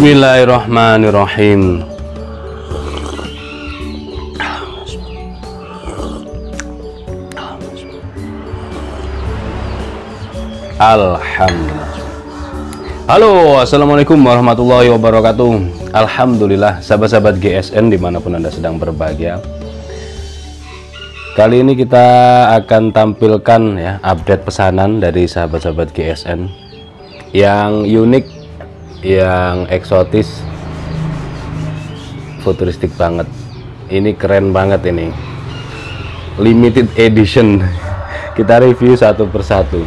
Bismillahirrahmanirrahim. Alhamdulillah. Halo, assalamualaikum warahmatullahi wabarakatuh. Alhamdulillah, sahabat-sahabat GSN dimanapun Anda sedang berbahagia. Kali ini kita akan tampilkan ya update pesanan dari sahabat-sahabat GSN yang unik, yang eksotis, futuristik banget. Ini keren banget, ini limited edition. Kita review satu persatu.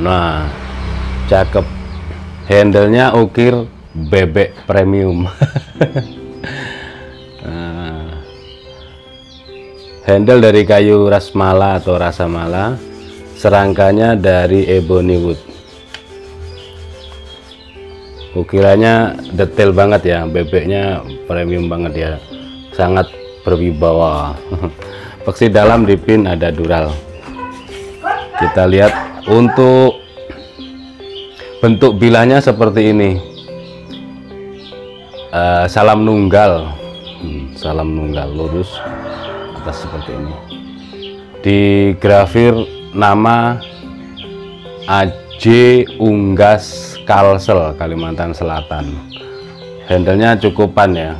Nah, cakep. Handlenya ukir bebek premium. Nah, handle dari kayu rasmala atau rasamala, serangkanya dari ebony wood. Ukirannya detail banget ya, bebeknya premium banget ya, sangat berwibawa. Peksi dalam dipin ada dural. Kita lihat untuk bentuk bilahnya seperti ini. Salam nunggal, salam nunggal lurus atas seperti ini. Di grafir nama AJ Unggas Kalsel, Kalimantan Selatan. Handlenya cukupan ya,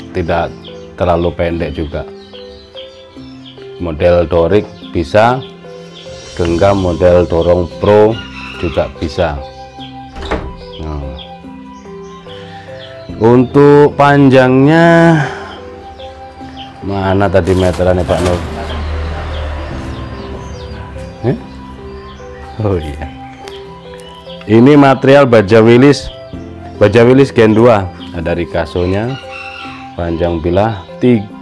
tidak terlalu pendek juga. Model Dorik bisa, genggam model dorong pro juga bisa. Nah, untuk panjangnya mana tadi meterannya Pak Nur? Oh iya, ini material baja wilis Gen 2, ada rikasonya. Panjang bilah 32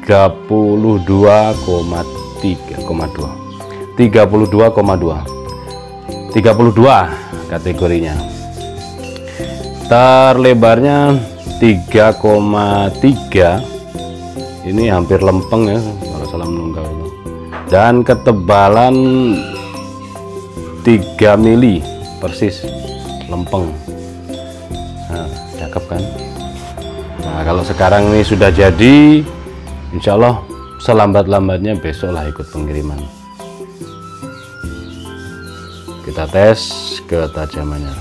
kategorinya. Terlebarnya 3,3, ini hampir lempeng ya kalau salam nunggal itu. Dan ketebalan 3 mili persis, lempeng. Nah, cakep kan. Nah, kalau sekarang ini sudah jadi, insya Allah selambat-lambatnya besok lah ikut pengiriman. Kita tes ketajamannya.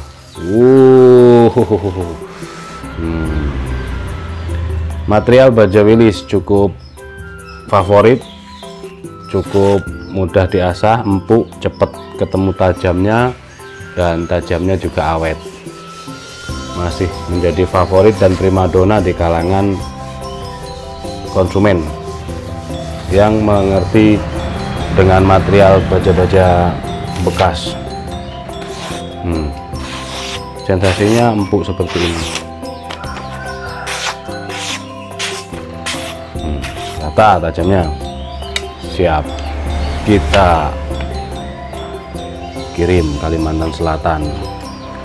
Material baja wilis cukup favorit, cukup mudah diasah, empuk, cepet ketemu tajamnya, dan tajamnya juga awet. Masih menjadi favorit dan primadona di kalangan konsumen yang mengerti dengan material baja-baja bekas. Sensasinya empuk seperti ini. Rata tajamnya. Siap kita kirim Kalimantan Selatan.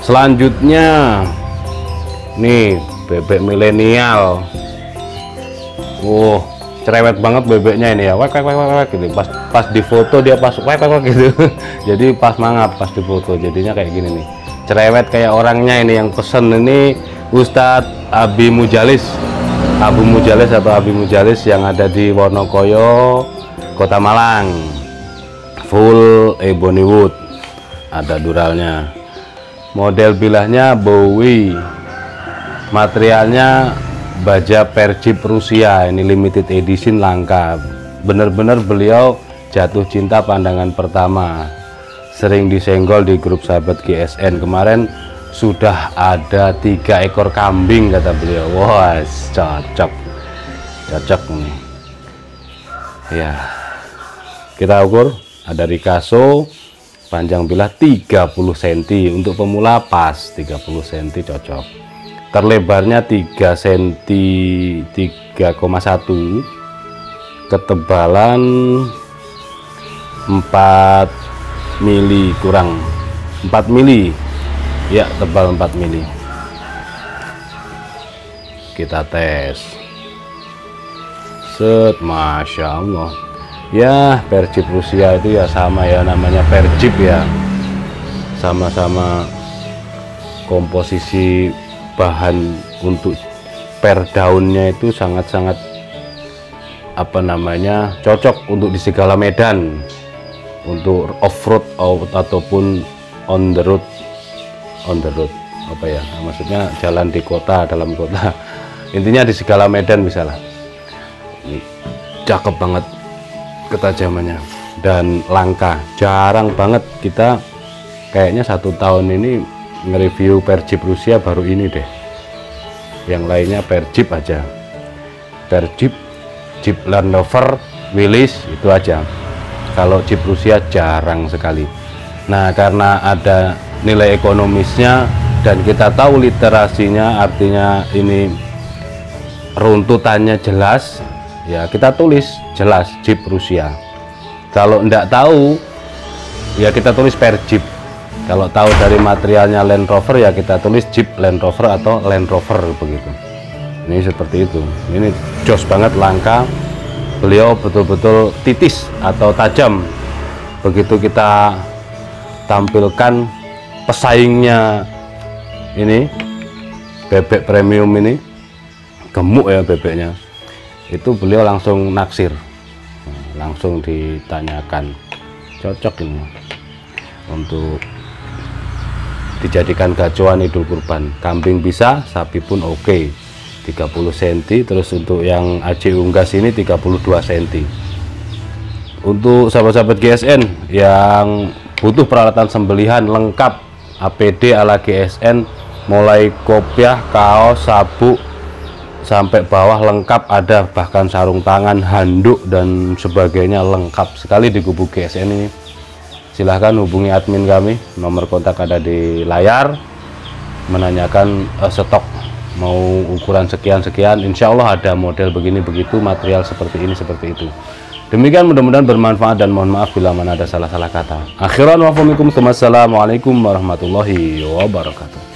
Selanjutnya nih bebek milenial. Cerewet banget bebeknya ini ya, wek gitu. Pas di foto dia pas wek gitu. Jadi pas mangap pas di foto jadinya kayak gini nih, cerewet kayak orangnya. Ini yang pesen ini Ustadz Abi Mujalis, Abu Mujalis atau Abi Mujalis yang ada di Wonokoyo, Kota Malang. Full ebony wood, ada duralnya, model bilahnya Bowie, materialnya baja Perjip Rusia, ini limited edition, langka. Bener-bener beliau jatuh cinta pandangan pertama, sering disenggol di grup sahabat GSN. Kemarin sudah ada 3 ekor kambing kata beliau. Wah, cocok nih ya. Kita ukur, ada Ricasso, panjang bilah 30 cm, untuk pemula pas 30 cm cocok. Terlebarnya 3 cm 3,1, ketebalan 4 mili, kurang 4 mili ya, tebal 4 mili. Kita tes. Set, Masya Allah ya. Perjip Rusia itu ya sama ya, namanya Perjip ya, sama-sama komposisi bahan untuk per daunnya itu sangat-sangat cocok untuk di segala medan, untuk off-road ataupun on the road maksudnya jalan di kota, dalam kota, intinya di segala medan bisa lah. Ini cakep banget ketajamannya dan langka, jarang banget kita, kayaknya 1 tahun ini nge-review Perjip Rusia baru ini deh. Yang lainnya Perjip aja, Perjip, Jeep Land Rover, Willys, itu aja. Kalau Jeep Rusia jarang sekali. Nah, karena ada nilai ekonomisnya dan kita tahu literasinya, artinya ini runtutannya jelas ya, kita tulis jelas Jeep Rusia. Kalau enggak tahu ya kita tulis Perjip. Kalau tahu dari materialnya Land Rover ya kita tulis Jeep Land Rover atau Land Rover begitu. Ini seperti itu. Ini jos banget, langka. Beliau betul-betul titis atau tajam. Begitu kita tampilkan pesaingnya, ini bebek premium ini, gemuk ya bebeknya, itu beliau langsung naksir, langsung ditanyakan cocok ini untuk dijadikan gacuan Idul Kurban. Kambing bisa, sapi pun oke. 30 cm, terus untuk yang AJ unggas ini 32 cm. Untuk sahabat-sahabat GSN yang butuh peralatan sembelihan lengkap, APD ala GSN, mulai kopiah, kaos, sabuk sampai bawah lengkap ada, bahkan sarung tangan, handuk dan sebagainya lengkap sekali di gubuk GSN ini. Silahkan hubungi admin kami, nomor kontak ada di layar, menanyakan stok mau ukuran sekian-sekian, insya Allah ada model begini begitu, material seperti ini seperti itu. Demikian, mudah-mudahan bermanfaat dan mohon maaf bila mana ada salah-salah kata. Akhiran wa assalamualaikum warahmatullahi wabarakatuh.